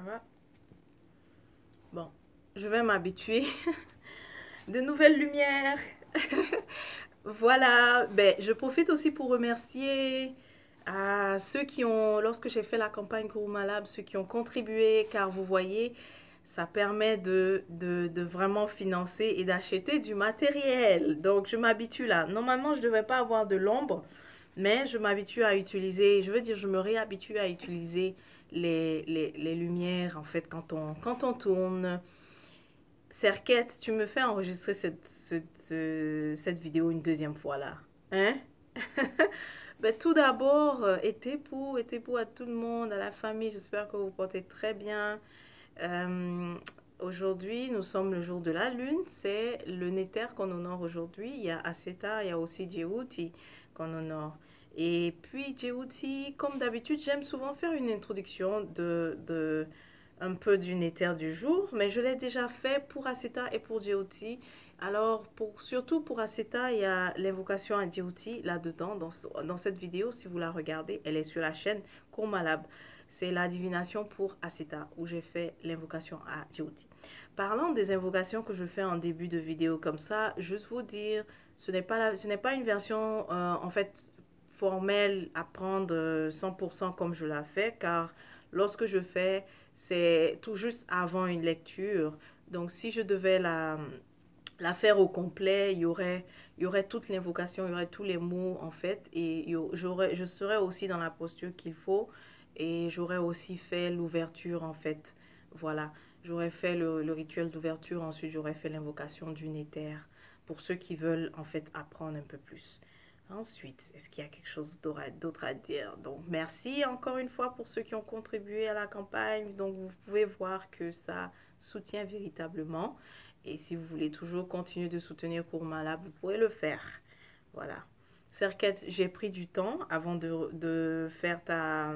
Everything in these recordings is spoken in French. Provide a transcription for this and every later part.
va? Bon, je vais m'habituer. De nouvelles lumières. Voilà, ben, je profite aussi pour remercier à ceux qui ont, lorsque j'ai fait la campagne Kuruma Lab, ceux qui ont contribué, car vous voyez, ça permet de vraiment financer et d'acheter du matériel. Donc, je m'habitue là. Normalement, je ne devrais pas avoir de l'ombre, mais je m'habitue à utiliser, je veux dire, je me réhabitue à utiliser les lumières, en fait, quand on tourne. Serquette, tu me fais enregistrer cette vidéo une deuxième fois là. Hein? Ben, tout d'abord, été pour à tout le monde, à la famille. J'espère que vous portez très bien. Euh, Aujourd'hui, nous sommes le jour de la lune. C'est le Néter qu'on honore aujourd'hui. Il y a Aseta, il y a aussi Djewuti qu'on honore. Et puis Djewuti, comme d'habitude, j'aime souvent faire une introduction un peu du Néter du jour, mais je l'ai déjà fait pour Aseta et pour Djewuti. Alors, surtout pour Aseta, il y a l'invocation à Djewuti là-dedans, dans cette vidéo. Si vous la regardez, elle est sur la chaîne Kurmalab. C'est la divination pour Aseta où j'ai fait l'invocation à Djewuti. Parlant des invocations que je fais en début de vidéo comme ça, juste vous dire, ce n'est pas une version en fait formelle à prendre 100% comme je la fais, car lorsque je fais, c'est tout juste avant une lecture. Donc si je devais la faire au complet, il y aurait toute l'invocation, il y aurait tous les mots en fait, et je serais aussi dans la posture qu'il faut, et j'aurais aussi fait l'ouverture en fait. Voilà, j'aurais fait le rituel d'ouverture, ensuite j'aurais fait l'invocation du Néter pour ceux qui veulent en fait apprendre un peu plus. Ensuite, est-ce qu'il y a quelque chose d'autre à dire? Donc, merci encore une fois pour ceux qui ont contribué à la campagne. Donc, vous pouvez voir que ça soutient véritablement. Et si vous voulez toujours continuer de soutenir Kurumala, vous pouvez le faire. Voilà. Serquette, j'ai pris du temps avant de faire ta...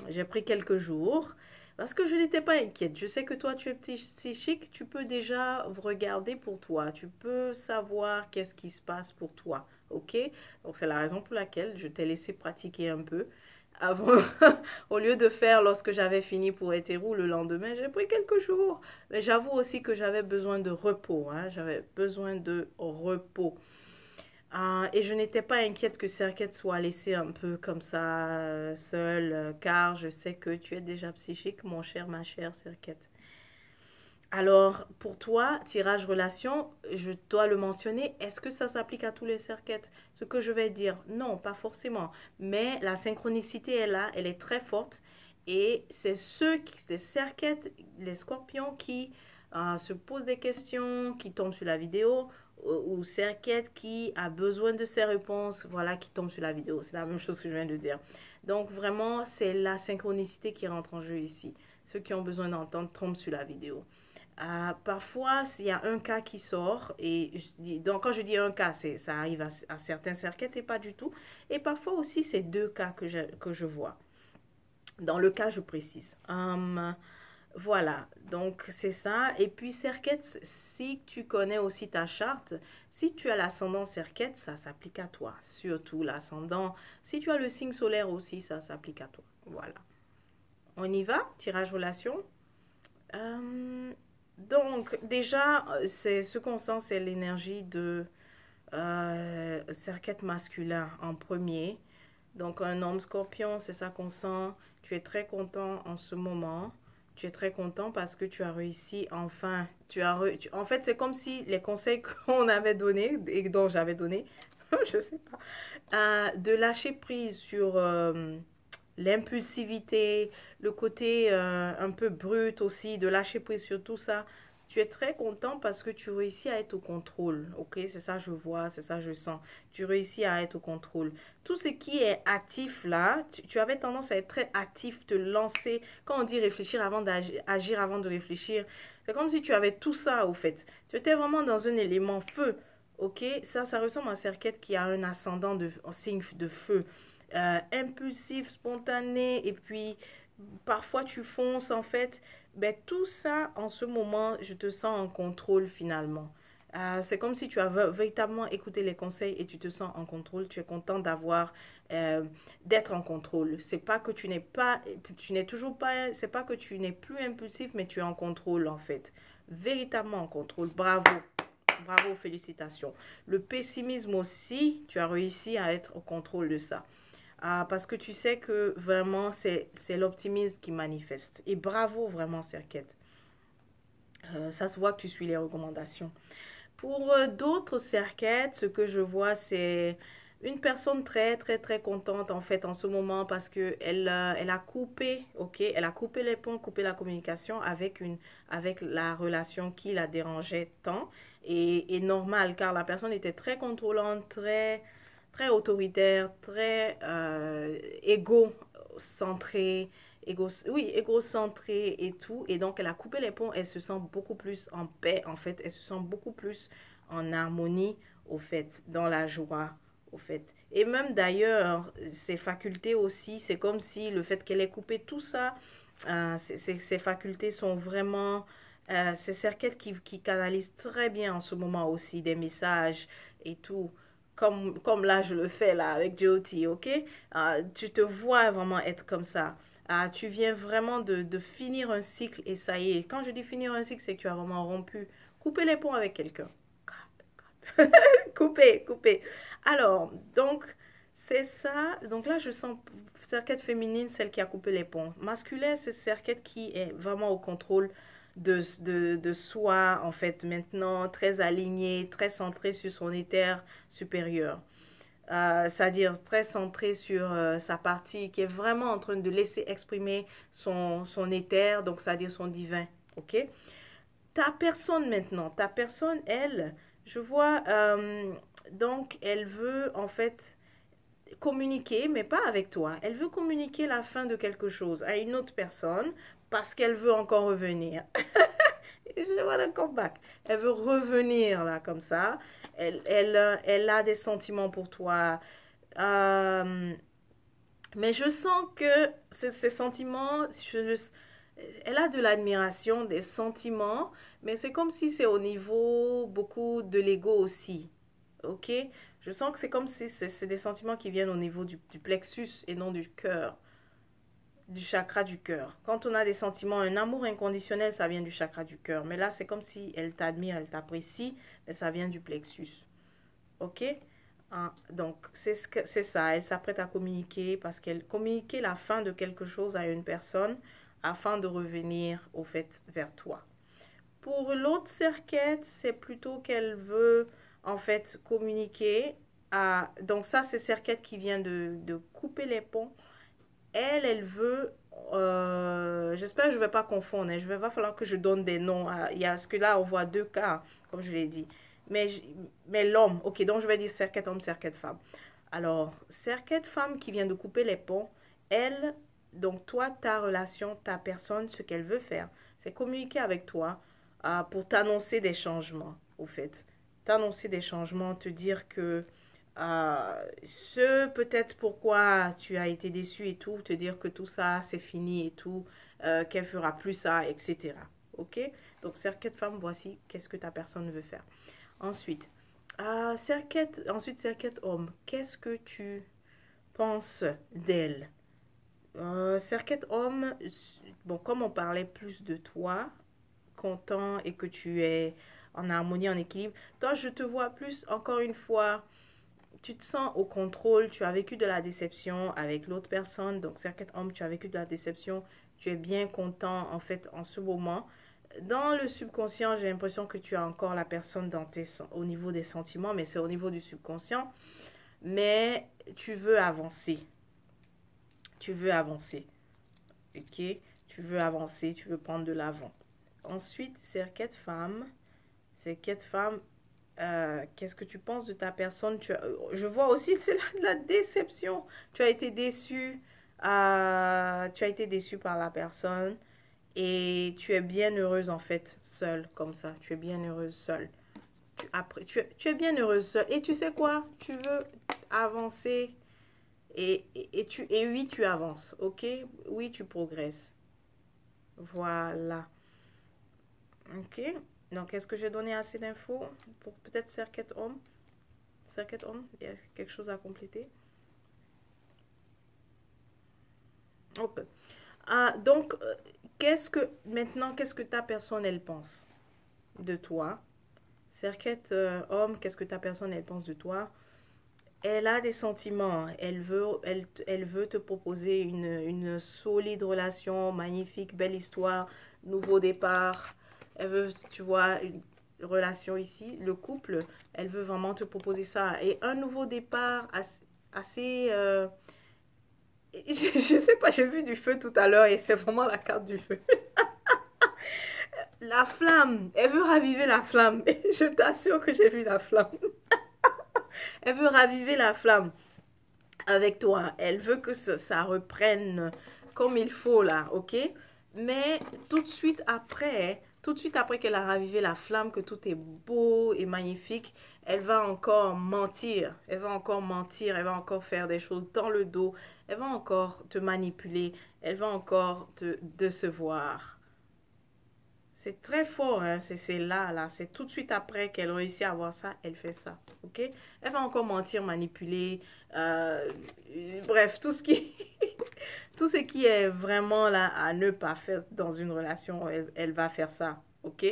J'ai pris quelques jours parce que je n'étais pas inquiète. Je sais que toi, tu es psychique, tu peux déjà regarder pour toi. Tu peux savoir qu'est-ce qui se passe pour toi. OK? Donc, c'est la raison pour laquelle je t'ai laissé pratiquer un peu avant, au lieu de faire lorsque j'avais fini pour Hétéro le lendemain, j'ai pris quelques jours. Mais j'avoue aussi que j'avais besoin de repos, hein, j'avais besoin de repos. Et je n'étais pas inquiète que Serquette soit laissée un peu comme ça, seule, car je sais que tu es déjà psychique, mon cher, ma chère Serquette. Alors, pour toi, tirage relation, je dois le mentionner, est-ce que ça s'applique à tous les cerquettes? Ce que je vais dire, non, pas forcément. Mais la synchronicité est là, elle est très forte. Et c'est les cerquettes, les scorpions qui se posent des questions, qui tombent sur la vidéo, ou cerquettes qui a besoin de ces réponses, voilà, qui tombent sur la vidéo. C'est la même chose que je viens de dire. Donc, vraiment, c'est la synchronicité qui rentre en jeu ici. Ceux qui ont besoin d'entendre tombent sur la vidéo. Parfois, il y a un cas qui sort, et donc quand je dis un cas, ça arrive à certains cerquettes et pas du tout. Et parfois aussi, c'est deux cas que je vois. Dans le cas, je précise. Voilà, donc c'est ça. Et puis, cerquette, si tu connais aussi ta charte, si tu as l'ascendant cerquette, ça s'applique à toi. Surtout l'ascendant. Si tu as le signe solaire aussi, ça s'applique à toi. Voilà. On y va, tirage relation. Donc, déjà, c'est ce qu'on sent, c'est l'énergie de cerquette masculin en premier. Donc, un homme scorpion, c'est ça qu'on sent. Tu es très content en ce moment. Tu es très content parce que tu as réussi enfin. En fait, c'est comme si les conseils qu'on avait donnés et dont j'avais donné, je sais pas, de lâcher prise sur l'impulsivité, le côté un peu brut aussi, de lâcher prise sur tout ça. Tu es très content parce que tu réussis à être au contrôle. Ok, c'est ça je vois, c'est ça je sens. Tu réussis à être au contrôle. Tout ce qui est actif là, tu avais tendance à être très actif, te lancer. Quand on dit réfléchir avant d'agir, agir avant de réfléchir, c'est comme si tu avais tout ça au fait. Tu étais vraiment dans un élément feu. Ok, ça ressemble à un cerquette qui a un ascendant un signe de feu. Impulsif, spontané, et puis parfois tu fonces en fait. Ben, tout ça, en ce moment, je te sens en contrôle finalement. C'est comme si tu as véritablement écouté les conseils et tu te sens en contrôle. Tu es content d'être en contrôle. C'est pas que tu n'es toujours pas, c'est pas que tu n'es plus impulsif, mais tu es en contrôle en fait. Véritablement en contrôle. Bravo. Bravo, félicitations. Le pessimisme aussi, tu as réussi à être au contrôle de ça. Parce que tu sais que vraiment, c'est l'optimisme qui manifeste. Et bravo vraiment, Serket. Ça se voit que tu suis les recommandations. Pour d'autres cerquettes, ce que je vois, c'est une personne très, très, très contente en fait en ce moment parce que elle a coupé, ok, elle a coupé les ponts, coupé la communication avec la relation qui la dérangeait tant et normal car la personne était très contrôlante, très, très autoritaire, très égocentrée, oui, égocentrée et tout. Et donc, elle a coupé les ponts. Elle se sent beaucoup plus en paix, en fait. Elle se sent beaucoup plus en harmonie, au fait, dans la joie, au fait. Et même d'ailleurs, ses facultés aussi, c'est comme si le fait qu'elle ait coupé tout ça, ses facultés sont vraiment... c'est Serket qui canalise très bien en ce moment aussi des messages et tout. Comme là, je le fais là avec Jyoti, ok? Tu te vois vraiment être comme ça. Tu viens vraiment de finir un cycle et ça y est. Quand je dis finir un cycle, c'est que tu as vraiment rompu. Couper les ponts avec quelqu'un. Couper, couper. Alors, donc, c'est ça. Donc là, je sens cerquette féminine, celle qui a coupé les ponts. Masculin, c'est cerquette qui est vraiment au contrôle de soi, en fait, maintenant, très aligné, très centré sur son éther supérieur. C'est-à-dire très centré sur sa partie qui est vraiment en train de laisser exprimer son éther, donc c'est-à-dire son divin. Ok? Ta personne maintenant, ta personne, elle, je vois, donc elle veut en fait communiquer, mais pas avec toi. Elle veut communiquer la fin de quelque chose à une autre personne parce qu'elle veut encore revenir. Je vois le comeback. Elle veut revenir là comme ça. Elle a des sentiments pour toi. Euh, mais je sens que ces sentiments, elle a de l'admiration, des sentiments, mais c'est comme si c'est au niveau beaucoup de l'ego aussi. Ok? Je sens que c'est comme si c'est des sentiments qui viennent au niveau du plexus et non du cœur, du chakra du cœur. Quand on a des sentiments, un amour inconditionnel, ça vient du chakra du cœur. Mais là, c'est comme si elle t'admire, elle t'apprécie, mais ça vient du plexus. Ok? Donc, c'est ça. Elle s'apprête à communiquer parce qu'elle communiquait la fin de quelque chose à une personne afin de revenir au fait vers toi. Pour l'autre cerquette, c'est plutôt qu'elle veut en fait communiquer donc ça, c'est cerquette qui vient de couper les ponts. Elle veut... j'espère que je ne vais pas confondre. Hein. Va falloir que je donne des noms. Il y a ce que là, on voit deux cas, comme je l'ai dit. Mais, mais l'homme, ok, donc je vais dire cerquette homme, cerquette femme. Alors, cerquette femme qui vient de couper les ponts, elle, donc toi, ta relation, ta personne, ce qu'elle veut faire, c'est communiquer avec toi pour t'annoncer des changements, au fait. T'annoncer des changements, te dire que ce peut-être pourquoi tu as été déçu et tout, te dire que tout ça c'est fini et tout, qu'elle fera plus ça, etc. Ok? Donc, cerquette femme, voici qu'est-ce que ta personne veut faire. Ensuite, cerquette homme, qu'est-ce que tu penses d'elle? Cerquette homme, bon, comme on parlait plus de toi, content et que tu es en harmonie, en équilibre, toi, je te vois plus, encore une fois, tu te sens au contrôle, tu as vécu de la déception avec l'autre personne, donc cerquette homme, tu as vécu de la déception, tu es bien content en fait en ce moment. Dans le subconscient, j'ai l'impression que tu as encore la personne au niveau des sentiments, mais c'est au niveau du subconscient. Mais tu veux avancer. Tu veux avancer. Ok? Tu veux avancer, tu veux prendre de l'avant. Ensuite, cerquette femme. Cerquette femme, qu'est-ce que tu penses de ta personne? Je vois aussi, c'est la déception. Tu as été déçu. Tu as été déçu par la personne. Et tu es bien heureuse en fait, seule, comme ça. Tu es bien heureuse seule. Tu es bien heureuse seule. Et tu sais quoi? Tu veux avancer. Et oui, tu avances. Ok? Oui, tu progresses. Voilà. Ok? Donc, est-ce que j'ai donné assez d'infos pour peut-être Serquette homme? Serquette homme, il y a quelque chose à compléter? Ok. Donc, maintenant, qu'est-ce que ta personne, elle pense de toi? Serquette homme, qu'est-ce que ta personne, elle pense de toi? Elle a des sentiments. Elle veut te proposer une solide relation, magnifique, belle histoire, nouveau départ. Elle veut, tu vois, une relation ici. Le couple, elle veut vraiment te proposer ça. Et un nouveau départ assez je sais pas, j'ai vu du feu tout à l'heure et c'est vraiment la carte du feu. La flamme, elle veut raviver la flamme. Je t'assure que j'ai vu la flamme. Elle veut raviver la flamme avec toi. Elle veut que ça reprenne comme il faut là, ok? Mais tout de suite après qu'elle a ravivé la flamme, que tout est beau et magnifique, elle va encore mentir. Elle va encore mentir. Elle va encore faire des choses dans le dos. Elle va encore te manipuler. Elle va encore te décevoir. C'est très fort, hein? C'est là, là. C'est tout de suite après qu'elle réussit à avoir ça, elle fait ça. Ok? Elle va encore mentir, manipuler. euh, Bref, tout ce qui, tout ce qui est vraiment là à ne pas faire dans une relation, elle va faire ça. Ok?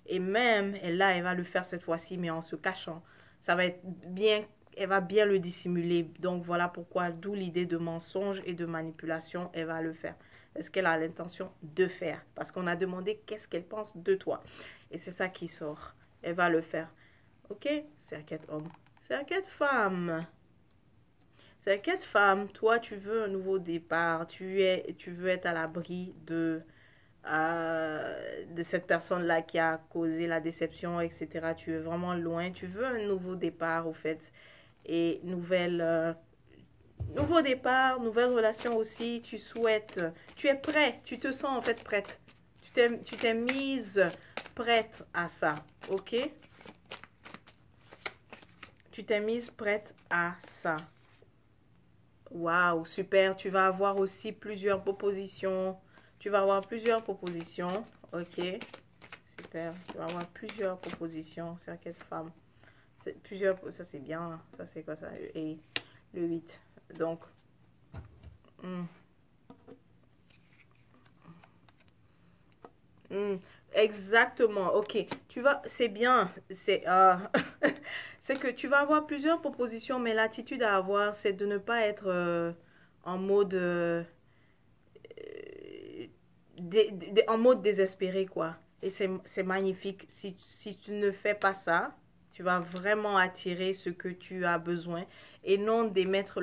Et même, elle va le faire cette fois-ci, mais en se cachant. Ça va être bien, elle va bien le dissimuler. Donc voilà pourquoi, d'où l'idée de mensonge et de manipulation, elle va le faire. Est-ce qu'elle a l'intention de faire? Parce qu'on a demandé qu'est-ce qu'elle pense de toi. Et c'est ça qui sort. Elle va le faire. Ok? Cerquette homme. Cerquette femme. Cerquette femme. Toi, tu veux un nouveau départ. Tu veux être à l'abri de cette personne-là qui a causé la déception, etc. Tu es vraiment loin. Tu veux un nouveau départ, au fait. Et nouveau départ, nouvelle relation aussi, tu souhaites, tu es prêt, tu te sens en fait prête. Tu t'es mise prête à ça, ok? Tu t'es mise prête à ça. Waouh, super. Tu vas avoir aussi plusieurs propositions. Tu vas avoir plusieurs propositions, ok? Super. Tu vas avoir plusieurs propositions. C'est à quelle femme? Plusieurs, ça c'est bien. Ça c'est quoi ça? Et le 8. Donc, hmm. Hmm, exactement, ok. C'est bien, c'est que tu vas avoir plusieurs propositions, mais l'attitude à avoir, c'est de ne pas être en mode, en mode désespéré, quoi. Et c'est magnifique. Si tu ne fais pas ça, tu vas vraiment attirer ce que tu as besoin et non d'émettre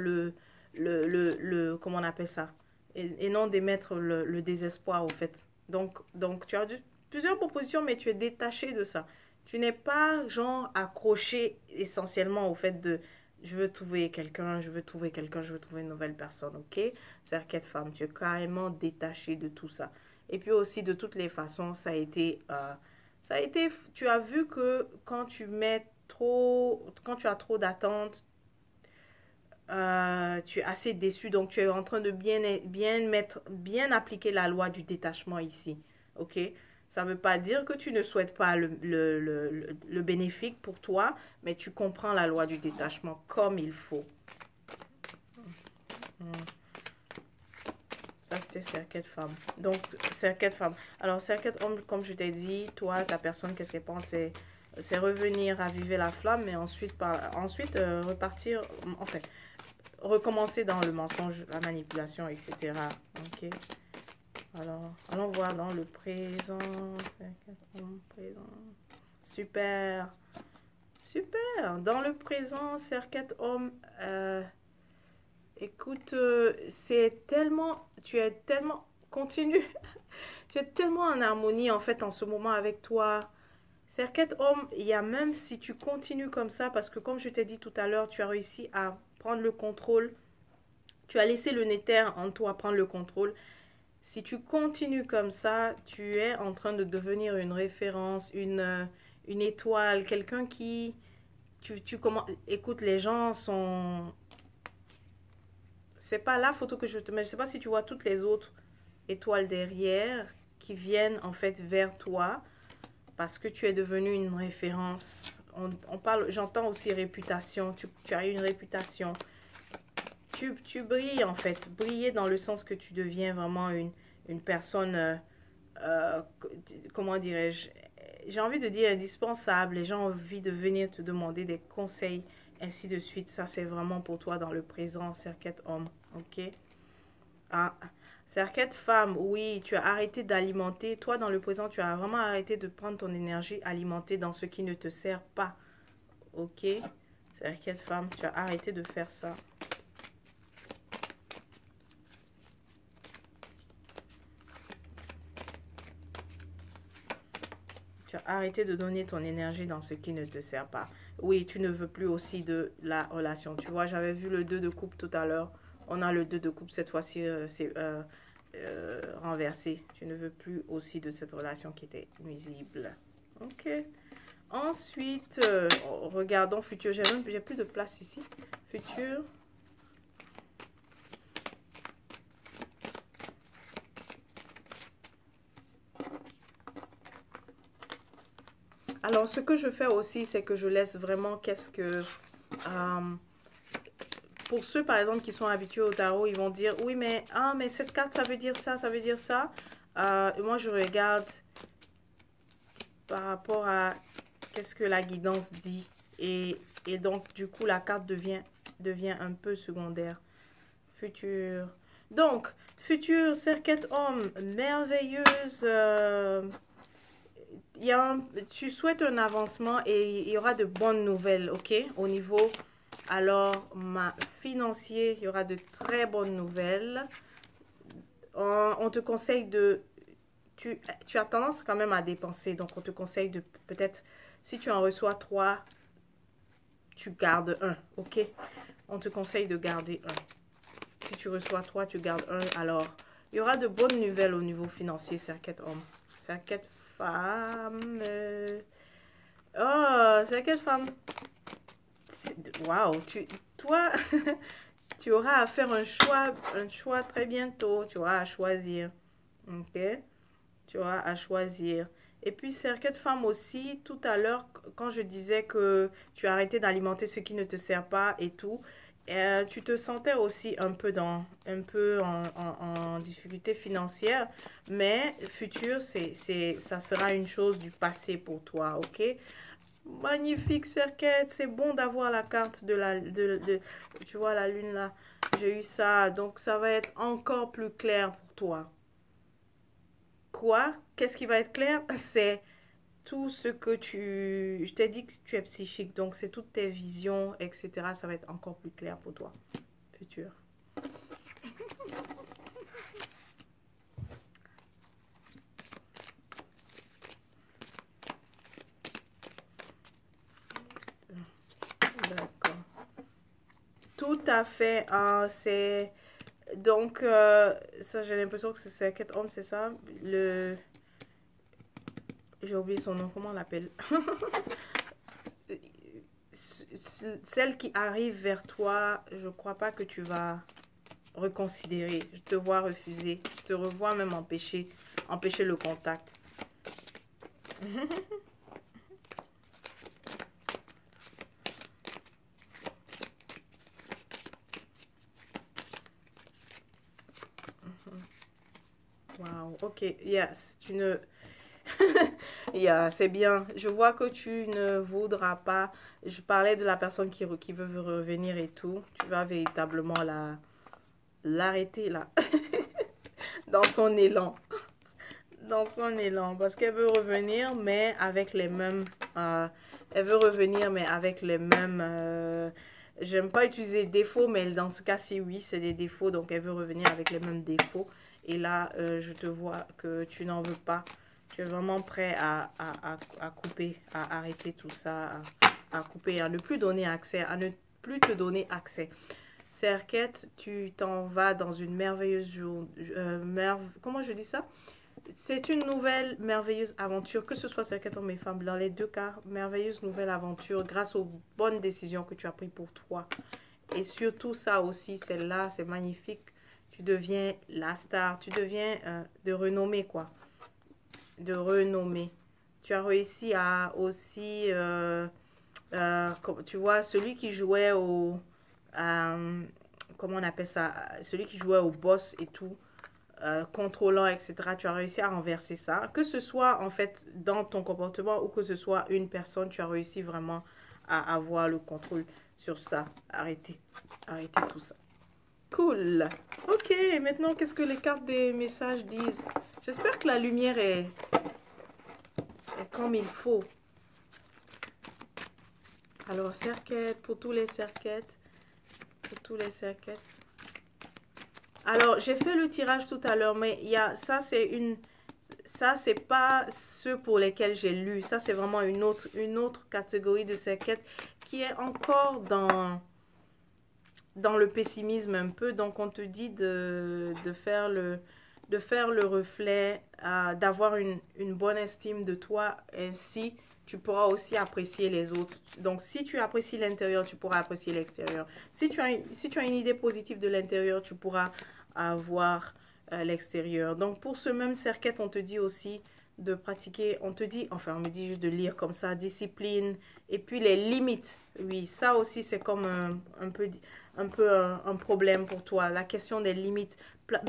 comment on appelle ça? Et non d'émettre le désespoir, au fait. Donc tu as plusieurs propositions, mais tu es détaché de ça. Tu n'es pas, genre, accroché essentiellement au fait de je veux trouver quelqu'un, je veux trouver quelqu'un, je veux trouver une nouvelle personne, ok? Cerquette femme, tu es carrément détaché de tout ça. Et puis aussi, de toutes les façons, tu as vu que quand tu as trop d'attentes, tu es assez déçu, donc tu es en train de bien appliquer la loi du détachement ici, ok? Ça ne veut pas dire que tu ne souhaites pas le bénéfique pour toi, mais tu comprends la loi du détachement comme il faut. Hmm. Ça, c'était cerquette femme. Donc, cerquette femme. Alors, cerquette homme, comme je t'ai dit, toi, ta personne, qu'est-ce qu'elle pense? C'est revenir raviver la flamme, mais ensuite repartir, en fait, recommencer dans le mensonge, la manipulation, etc. Ok. Alors, allons voir dans le présent. Présent. Super. Super. Dans le présent, cerquette homme. Écoute, tu es tellement, continue, tu es tellement en harmonie en fait en ce moment avec toi. Cerquette homme, il y a même si tu continues comme ça, parce que comme je t'ai dit tout à l'heure, tu as réussi à prendre le contrôle, tu as laissé le néther en toi prendre le contrôle. Si tu continues comme ça, tu es en train de devenir une référence, une étoile, quelqu'un qui, écoute, les gens sont, c'est pas la photo que je te mets. Je sais pas si tu vois toutes les autres étoiles derrière qui viennent en fait vers toi. parce que tu es devenu une référence. On parle, j'entends aussi réputation. Tu as une réputation. Tu brilles en fait. Briller dans le sens que tu deviens vraiment une personne, euh, comment dirais-je, j'ai envie de dire indispensable. Les gens ont envie de venir te demander des conseils, ainsi de suite. Ça, c'est vraiment pour toi dans le présent, Serquette homme. Ok? Ah, Serquette femme, oui, tu as arrêté d'alimenter. Toi, dans le présent, tu as vraiment arrêté de prendre ton énergie alimentée dans ce qui ne te sert pas. Ok? Serquette femme, tu as arrêté de faire ça. Tu as arrêté de donner ton énergie dans ce qui ne te sert pas. Oui, tu ne veux plus aussi de la relation. Tu vois, j'avais vu le 2 de coupe tout à l'heure. On a le 2 de coupe cette fois-ci, c'est renversé. Tu ne veux plus aussi de cette relation qui était nuisible. Ok. Ensuite, regardons futur. J'ai plus de place ici. Futur. Alors, ce que je fais aussi, c'est que je laisse vraiment pour ceux, par exemple, qui sont habitués au tarot, ils vont dire, oui, mais, mais cette carte, ça veut dire ça, ça veut dire ça. Moi, je regarde par rapport à qu'est-ce que la guidance dit. Et donc, du coup, la carte devient un peu secondaire. Futur. Donc, futur, Serquette homme, merveilleuse. Tu souhaites un avancement et il y aura de bonnes nouvelles, ok? Au niveau, alors, financier, il y aura de très bonnes nouvelles. On te conseille de... Tu as tendance quand même à dépenser, donc on te conseille de peut-être, si tu en reçois 3, tu gardes un, ok? On te conseille de garder un. Si tu reçois 3, tu gardes un. Alors, il y aura de bonnes nouvelles au niveau financier, Serquette homme. Serquette femme. Oh, Serquette femme. Waouh, toi, tu auras à faire un choix très bientôt. Tu auras à choisir. Ok? Tu auras à choisir. Et puis, Serquette femme aussi, tout à l'heure, quand je disais que tu as arrêté d'alimenter ce qui ne te sert pas et tout, tu te sentais aussi un peu en difficulté financière, mais futur, ça sera une chose du passé pour toi, ok? Magnifique, Serquette, c'est bon d'avoir la carte tu vois, la lune là, j'ai eu ça, donc ça va être encore plus clair pour toi. Quoi? Qu'est-ce qui va être clair? C'est tout ce que je t'ai dit que tu es psychique, donc c'est toutes tes visions, etc. Ça va être encore plus clair pour toi, futur. D'accord. Tout à fait. C'est donc ça, j'ai l'impression que c'est quel homme, c'est ça? J'ai oublié son nom. Comment on l'appelle? Celle qui arrive vers toi, je crois pas que tu vas reconsidérer. Je te vois refuser. Je te revois même empêcher le contact. Wow, ok, yes, tu ne... Yeah, c'est bien. Je vois que tu ne voudras pas. Je parlais de la personne qui veut revenir et tout. Tu vas véritablement l'arrêter là. Dans son élan. Dans son élan. Parce qu'elle veut revenir, mais avec les mêmes... elle veut revenir, mais avec les mêmes... j'aime pas utiliser défauts, mais dans ce cas-ci, oui, c'est des défauts. Donc, elle veut revenir avec les mêmes défauts. Et là, je te vois que tu n'en veux pas. Tu es vraiment prêt à couper, à arrêter tout ça, à couper, à ne plus donner accès, à ne plus te donner accès. Serquette, tu t'en vas dans une merveilleuse journée. Comment je dis ça? C'est une nouvelle merveilleuse aventure, que ce soit Serquette homme et femme, dans les deux cas, merveilleuse nouvelle aventure grâce aux bonnes décisions que tu as prises pour toi. Et surtout ça aussi, celle-là, c'est magnifique. Tu deviens la star, tu deviens de renommée quoi. De renommée. Tu as réussi à aussi, tu vois, celui qui jouait comment on appelle ça, celui qui jouait au boss et tout, contrôlant, etc. Tu as réussi à renverser ça. Que ce soit en fait dans ton comportement ou que ce soit une personne, tu as réussi vraiment à avoir le contrôle sur ça. Arrêtez. Arrêtez tout ça. Cool. Ok, maintenant qu'est-ce que les cartes des messages disent? J'espère que la lumière est comme il faut. Alors, cerquettes, pour tous les cerquettes. Pour tous les cerquettes. Alors, j'ai fait le tirage tout à l'heure, mais il y a, ça c'est pas ceux pour lesquels j'ai lu. Ça, c'est vraiment une autre catégorie de cerquettes qui est encore dans le pessimisme un peu. Donc, on te dit de faire le reflet, d'avoir une bonne estime de toi. Ainsi, tu pourras aussi apprécier les autres. Donc, si tu apprécies l'intérieur, tu pourras apprécier l'extérieur. Si tu as une idée positive de l'intérieur, tu pourras avoir l'extérieur. Donc, pour ce même cerquette, on te dit aussi de pratiquer, on me dit juste de lire comme ça, discipline, et puis les limites. Oui, ça aussi, c'est comme un peu un problème pour toi. La question des limites,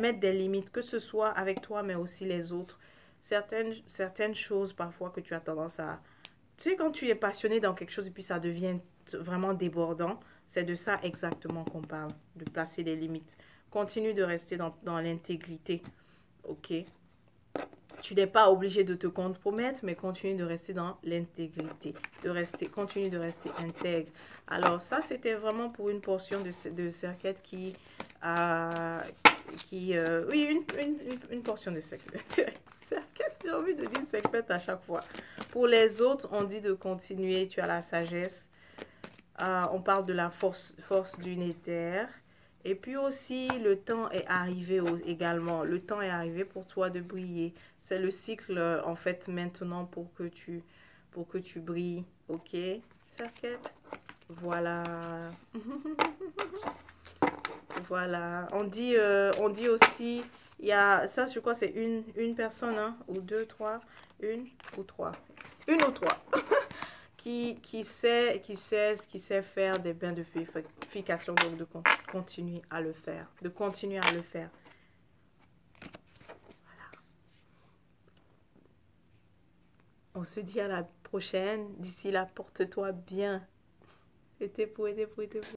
mettre des limites, que ce soit avec toi, mais aussi les autres. Certaines choses, parfois, que tu as tendance à... Tu sais, quand tu es passionné dans quelque chose et puis ça devient vraiment débordant, c'est de ça exactement qu'on parle, de placer des limites. Continue de rester dans l'intégrité, ok? Tu n'es pas obligé de te compromettre, mais continue de rester dans l'intégrité. Continue de rester intègre. Alors ça, c'était vraiment pour une portion de cerquette oui, une portion de cerquette. J'ai envie de dire cerquette à chaque fois. Pour les autres, on dit de continuer. Tu as la sagesse. On parle de la force du néther. Et puis aussi, le temps est arrivé également. Le temps est arrivé pour toi de briller. C'est le cycle, en fait, maintenant pour que tu brilles. Ok, cerquette? Voilà. Voilà. On dit aussi, il y a, ça, je crois, c'est une personne, hein, ou deux, trois, une ou trois. Une ou trois. qui sait faire des bains de purification, donc de continuer à le faire. De continuer à le faire. Voilà. On se dit à la prochaine. D'ici là, porte-toi bien. Été pour.